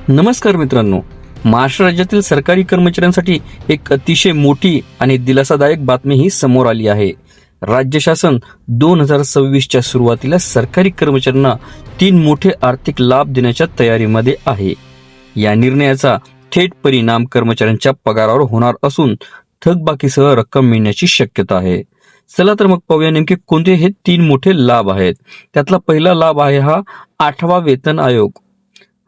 नमस्कार मित्रांनो, महाराष्ट्र राज्यातील सरकारी कर्मचाऱ्यांसाठी एक अतिशय मोठी आणि दिलासादायक बातमी ही समोर आली आहे. राज्य शासन 2026च्या सुरुवातीला सरकारी कर्मचाऱ्यांना 3 मोठे आर्थिक लाभ देण्याच्या तयारीमध्ये आहे. या निर्णयाचा थेट परिणाम कर्मचाऱ्यांच्या पगारावर होणार असून थकबाकीसह रक्कम मिळण्याची शक्यता आहे. चला तर मग पाहूया नेमके कोणते हे 3 मोठे लाभ आहेत. त्यातला पहिला लाभ आहे हा 8वा वेतन आयोग.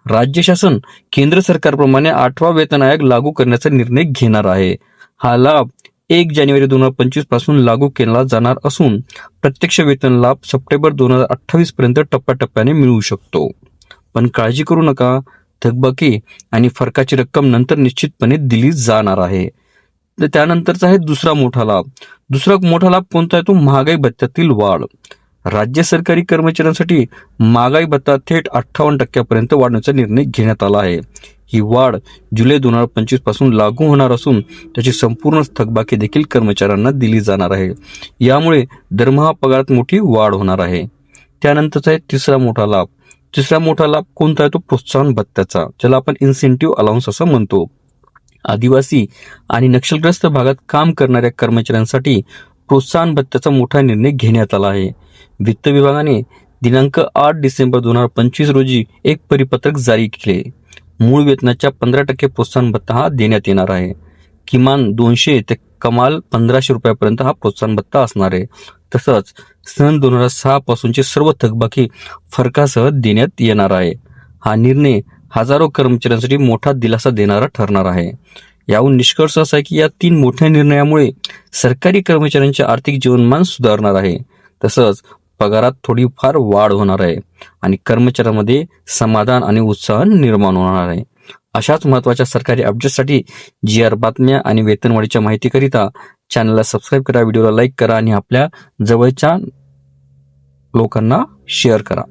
राज्य शासन केंद्र सरकारप्रमाणे 8वा वेतन आयोग लागू करण्याचा निर्णय घेणार आहे. हा लाभ 1 जानेवारी 2025 पासून लागू केला जाणार असून प्रत्यक्ष वेतन लाभ सप्टेंबर 2028 पर्यंत टप्प्याटप्प्याने मिळू शकतो. पण काळजी करू नका, थकबाकी आणि फरकाची रक्कम नंतर निश्चितपणे दिली जाणार आहे. त्यानंतरचा आहे दुसरा मोठा लाभ. दुसरा मोठा लाभ कोणता आहे तो महागाई भत्त्यातील वाढ. राज्य सरकारी कर्मचाऱ्यांसाठी महागाई भत्ता थेट 58% वाढवण्याचा निर्णय घेण्यात आला आहे. ही वाढ जुलै 2025 पासून लागू होणार असून त्याची संपूर्ण थकबाकी देखील कर्मचाऱ्यांना दिली जाणार आहे. यामुळे दरमहा पगारात मोठी वाढ होणार आहे. त्यानंतरचा आहे तिसरा मोठा लाभ. तिसरा मोठा लाभ कोणता आहे तो प्रोत्साहन भत्त्याचा, ज्याला आपण इन्सेंटिव्ह अलाउन्स असं म्हणतो. आदिवासी आणि नक्षलग्रस्त भागात काम करणाऱ्या कर्मचाऱ्यांसाठी प्रोत्साहन भत्त्याचा मोठा निर्णय घेण्यात आला आहे. वित्त विभागाने दिनांक 8 डिसेंबर 2025 रोजी एक परिपत्रक जारी केले. मूळ वेतनाच्या 15% प्रोत्साहन भत्ता हा देण्यात येणार आहे. किमान 200 ते कमाल 1500 रुपयापर्यंत हा प्रोत्साहन भत्ता असणार आहे. तसंच सन 2006 पासूनचे सर्व थकबाकी फरकासह देण्यात येणार आहे. हा निर्णय हजारो कर्मचाऱ्यांसाठी मोठा दिलासा देणारा ठरणार आहे. याहून निष्कर्ष असा आहे की या 3 मोठ्या निर्णयामुळे सरकारी कर्मचाऱ्यांचे आर्थिक जीवनमान सुधारणार आहे. तसंच पगारात थोडीफार वाढ होणार आहे आणि कर्मचाऱ्यांमध्ये समाधान आणि उत्साह निर्माण होणार आहे. अशाच महत्त्वाच्या सरकारी अपडेट्ससाठी GR बातम्या आणि वेतनवाढीच्या माहितीकरिता चॅनलला सबस्क्राईब करा, व्हिडिओला लाईक करा आणि आपल्या जवळच्या लोकांना शेअर करा.